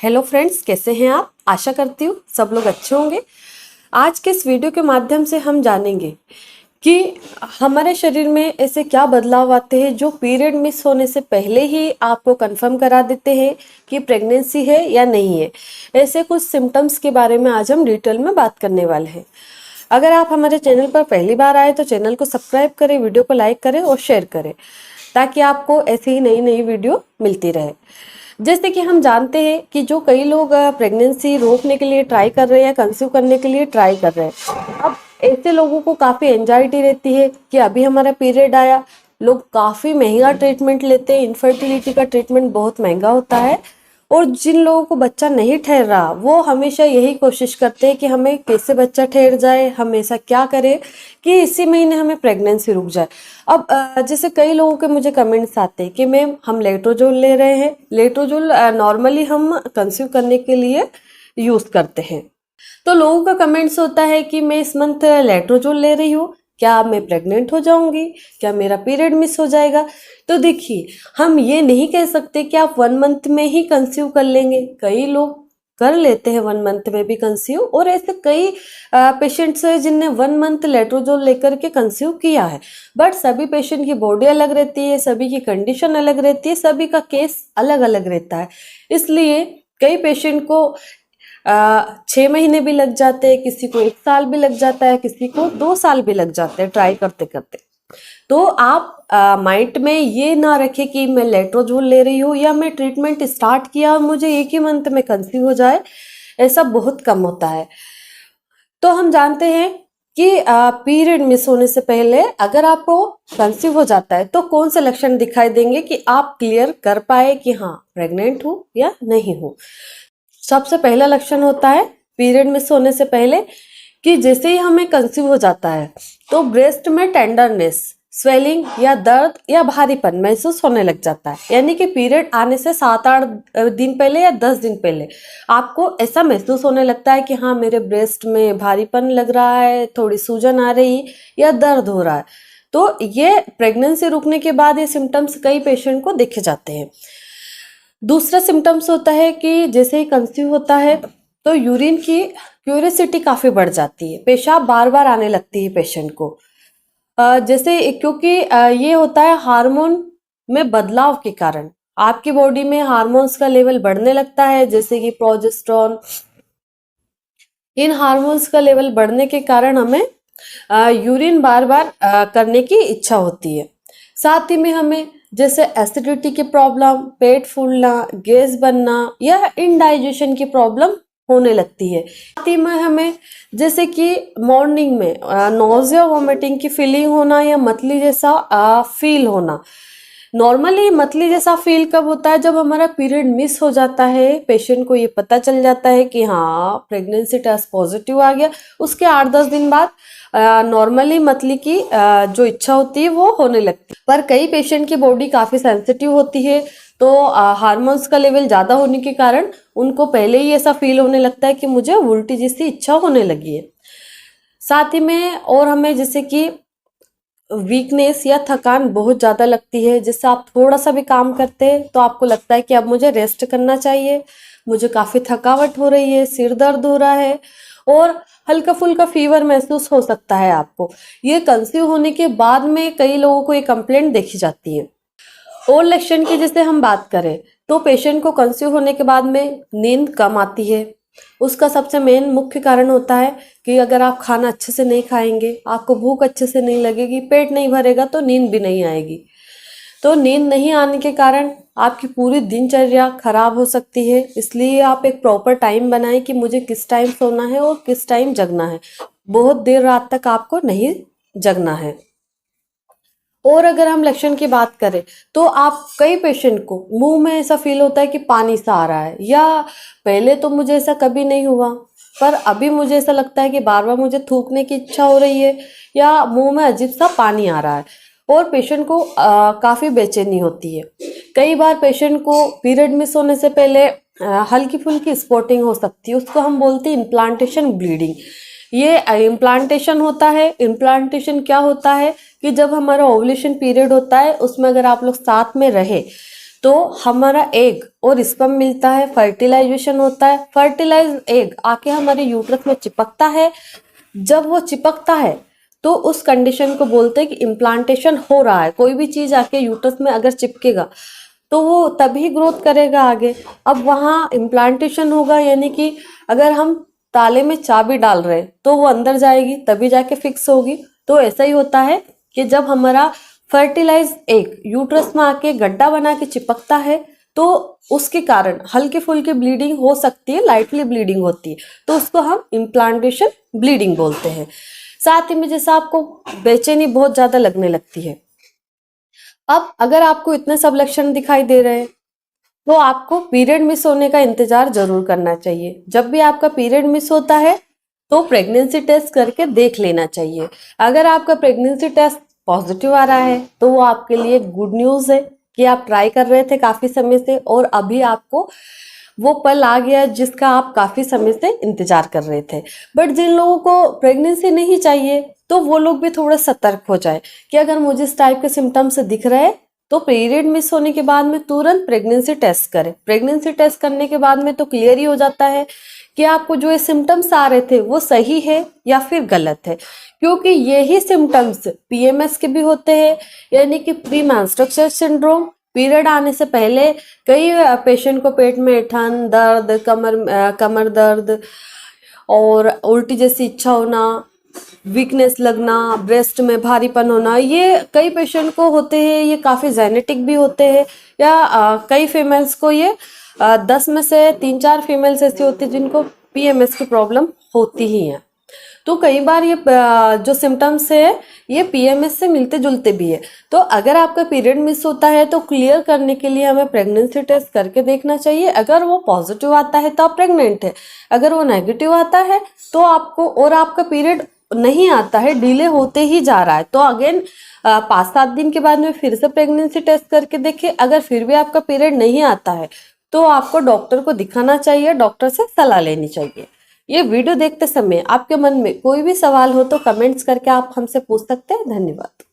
Hello friends, कैसे हैं आप? आशा करती हूँ सब लोग अच्छे होंगे। आज के इस वीडियो के माध्यम से हम जानेंगे कि हमारे शरीर में ऐसे क्या बदलाव आते हैं जो पीरियड मिस होने से पहले ही आपको कंफर्म करा देते हैं कि प्रेगनेंसी है या नहीं है। ऐसे कुछ सिम्टम्स के बारे में आज हम डिटेल में बात करने वाले हैं। अगर आप हमारे चैनल पर पहली बार आए तो चैनल को सब्सक्राइब करें, वीडियो को लाइक करें और शेयर करें ताकि आपको ऐसी ही नई नई वीडियो मिलती रहे। जैसे कि हम जानते हैं कि जो कई लोग प्रेगनेंसी रोकने के लिए ट्राई कर रहे हैं या कंसीव करने के लिए ट्राई कर रहे हैं, अब ऐसे लोगों को काफ़ी एंजाइटी रहती है कि अभी हमारा पीरियड आया। लोग काफ़ी महंगा ट्रीटमेंट लेते हैं, इनफर्टिलिटी का ट्रीटमेंट बहुत महंगा होता है। और जिन लोगों को बच्चा नहीं ठहर रहा वो हमेशा यही कोशिश करते हैं कि हमें कैसे बच्चा ठहर जाए, हम ऐसा क्या करें कि इसी महीने हमें प्रेगनेंसी रुक जाए। अब जैसे कई लोगों के मुझे कमेंट्स आते हैं कि मैम हम लेट्रोजोल ले रहे हैं। लेट्रोजोल नॉर्मली हम कंसीव करने के लिए यूज़ करते हैं। तो लोगों का कमेंट्स होता है कि मैं इस मंथ लेट्रोजोल ले रही हूँ, क्या मैं प्रेग्नेंट हो जाऊंगी, क्या मेरा पीरियड मिस हो जाएगा। तो देखिए, हम ये नहीं कह सकते कि आप 1 मंथ में ही कंसीव कर लेंगे। कई लोग कर लेते हैं 1 मंथ में भी कंसीव, और ऐसे कई पेशेंट्स हैं जिनने 1 मंथ लेट्रोजोल लेकर के कंसीव किया है। बट सभी पेशेंट की बॉडी अलग रहती है, सभी की कंडीशन अलग रहती है, सभी का केस अलग अलग रहता है। इसलिए कई पेशेंट को 6 महीने भी लग जाते हैं, किसी को 1 साल भी लग जाता है, किसी को 2 साल भी लग जाते हैं ट्राई करते करते। तो आप माइंड में ये ना रखें कि मैं लेट्रोजोल ले रही हूँ या मैं ट्रीटमेंट स्टार्ट किया और मुझे 1 ही मंथ में कंसीव हो जाए, ऐसा बहुत कम होता है। तो हम जानते हैं कि पीरियड मिस होने से पहले अगर आपको कंसीव हो जाता है तो कौन से लक्षण दिखाई देंगे कि आप क्लियर कर पाए कि हाँ प्रेग्नेंट हूँ या नहीं हूँ। सबसे पहला लक्षण होता है पीरियड मिस होने से पहले कि जैसे ही हमें कंसीव हो जाता है तो ब्रेस्ट में टेंडरनेस, स्वेलिंग या दर्द या भारीपन महसूस होने लग जाता है। यानी कि पीरियड आने से 7-8 दिन पहले या 10 दिन पहले आपको ऐसा महसूस होने लगता है कि हाँ मेरे ब्रेस्ट में भारीपन लग रहा है, थोड़ी सूजन आ रही या दर्द हो रहा है। तो ये प्रेगनेंसी रुकने के बाद ये सिम्टम्स कई पेशेंट को देखे जाते हैं। दूसरा सिम्टम्स होता है कि जैसे ही कंसीव होता है तो यूरिन की क्यूरियोसिटी काफ़ी बढ़ जाती है, पेशाब बार बार आने लगती है पेशेंट को। जैसे क्योंकि ये होता है हार्मोन में बदलाव के कारण, आपकी बॉडी में हार्मोन्स का लेवल बढ़ने लगता है, जैसे कि प्रोजेस्टेरोन। इन हार्मोन्स का लेवल बढ़ने के कारण हमें यूरिन बार बार करने की इच्छा होती है। साथ ही में हमें जैसे एसिडिटी की प्रॉब्लम, पेट फूलना, गैस बनना या इनडाइजेशन की प्रॉब्लम होने लगती है। साथ ही में हमें जैसे कि मॉर्निंग में नोजिया, वोमिटिंग की फीलिंग होना या मतली जैसा फील होना। नॉर्मली मतली जैसा फील कब होता है? जब हमारा पीरियड मिस हो जाता है, पेशेंट को ये पता चल जाता है कि हाँ प्रेगनेंसी टेस्ट पॉजिटिव आ गया। उसके 8-10 दिन बाद नॉर्मली मतली की जो इच्छा होती है वो होने लगती है। पर कई पेशेंट की बॉडी काफ़ी सेंसिटिव होती है, तो हार्मोन्स का लेवल ज़्यादा होने के कारण उनको पहले ही ऐसा फील होने लगता है कि मुझे उल्टी जैसी इच्छा होने लगी है। साथ ही में और हमें जैसे कि वीकनेस या थकान बहुत ज़्यादा लगती है, जिससे आप थोड़ा सा भी काम करते हैं तो आपको लगता है कि अब मुझे रेस्ट करना चाहिए, मुझे काफ़ी थकावट हो रही है, सिर दर्द हो रहा है और हल्का फुल्का फीवर महसूस हो सकता है आपको। ये कंसीव होने के बाद में कई लोगों को ये कंप्लेंट देखी जाती है। और लक्षण की जैसे हम बात करें तो पेशेंट को कंसीव होने के बाद में नींद कम आती है। उसका सबसे मेन मुख्य कारण होता है कि अगर आप खाना अच्छे से नहीं खाएंगे, आपको भूख अच्छे से नहीं लगेगी, पेट नहीं भरेगा तो नींद भी नहीं आएगी। तो नींद नहीं आने के कारण आपकी पूरी दिनचर्या खराब हो सकती है। इसलिए आप एक प्रॉपर टाइम बनाएं कि मुझे किस टाइम सोना है और किस टाइम जगना है। बहुत देर रात तक आपको नहीं जगना है। और अगर हम लक्षण की बात करें तो आप कई पेशेंट को मुंह में ऐसा फील होता है कि पानी सा आ रहा है, या पहले तो मुझे ऐसा कभी नहीं हुआ पर अभी मुझे ऐसा लगता है कि बार बार मुझे थूकने की इच्छा हो रही है, या मुंह में अजीब सा पानी आ रहा है। और पेशेंट को काफ़ी बेचैनी होती है। कई बार पेशेंट को पीरियड मिस होने से पहले हल्की फुल्की स्पॉटिंग हो सकती है, उसको हम बोलते हैं इम्प्लांटेशन ब्लीडिंग। ये इम्प्लांटेशन होता है। इम्प्लांटेशन क्या होता है कि जब हमारा ओवुलेशन पीरियड होता है उसमें अगर आप लोग साथ में रहे तो हमारा एग और स्पर्म मिलता है, फर्टिलाइजेशन होता है, फर्टिलाइज एग आके हमारे यूट्रस में चिपकता है। जब वो चिपकता है तो उस कंडीशन को बोलते हैं कि इम्प्लांटेशन हो रहा है। कोई भी चीज आके यूट्रस में अगर चिपकेगा तो वो तभी ग्रोथ करेगा आगे। अब वहाँ इम्प्लांटेशन होगा, यानी कि अगर हम ताले में चाबी डाल रहे हैं तो वो अंदर जाएगी तभी जाके फिक्स होगी। तो ऐसा ही होता है कि जब हमारा फर्टिलाइज एग यूट्रस में आके गड्ढा बना के चिपकता है तो उसके कारण हल्के फुल्के ब्लीडिंग हो सकती है, लाइटली ब्लीडिंग होती है, तो उसको हम इम्प्लांटेशन ब्लीडिंग बोलते हैं। साथ ही में जैसा आपको बेचैनी बहुत ज्यादा लगने लगती है, अब अगर आपको इतने सब लक्षण दिखाई दे रहे हैं तो आपको पीरियड मिस होने का इंतजार जरूर करना चाहिए। जब भी आपका पीरियड मिस होता है तो प्रेगनेंसी टेस्ट करके देख लेना चाहिए। अगर आपका प्रेगनेंसी टेस्ट पॉजिटिव आ रहा है तो वो आपके लिए गुड न्यूज़ है कि आप ट्राई कर रहे थे काफ़ी समय से और अभी आपको वो पल आ गया जिसका आप काफ़ी समय से इंतजार कर रहे थे। बट जिन लोगों को प्रेगनेंसी नहीं चाहिए तो वो लोग भी थोड़ा सतर्क हो जाए कि अगर मुझे इस टाइप के सिम्टम्स दिख रहे हैं तो पीरियड मिस होने के बाद में तुरंत प्रेगनेंसी टेस्ट करें। प्रेगनेंसी टेस्ट करने के बाद में तो क्लियर ही हो जाता है कि आपको जो ये सिम्टम्स आ रहे थे वो सही है या फिर गलत है, क्योंकि यही सिम्टम्स पीएमएस के भी होते हैं, यानी कि प्री मेंस्ट्रुअल सिंड्रोम। पीरियड आने से पहले कई पेशेंट को पेट में ठंड, दर्द, कमर दर्द और उल्टी जैसी इच्छा होना, वीकनेस लगना, ब्रेस्ट में भारीपन होना, ये कई पेशेंट को होते हैं। ये काफ़ी जेनेटिक भी होते हैं, या कई फीमेल्स को ये 10 में से 3-4 फीमेल्स ऐसी होती हैं जिनको पीएमएस की प्रॉब्लम होती ही है। तो कई बार ये जो सिम्टम्स है ये पीएमएस से मिलते जुलते भी है। तो अगर आपका पीरियड मिस होता है तो क्लियर करने के लिए हमें प्रेगनेंसी टेस्ट करके देखना चाहिए। अगर वो पॉजिटिव आता है तो आप प्रेग्नेंट है, अगर वो नेगेटिव आता है तो आपको, और आपका पीरियड नहीं आता है, डिले होते ही जा रहा है, तो अगेन 5-7 दिन के बाद में फिर से प्रेगनेंसी टेस्ट करके देखिए। अगर फिर भी आपका पीरियड नहीं आता है तो आपको डॉक्टर को दिखाना चाहिए, डॉक्टर से सलाह लेनी चाहिए। ये वीडियो देखते समय आपके मन में कोई भी सवाल हो तो कमेंट्स करके आप हमसे पूछ सकते हैं। धन्यवाद।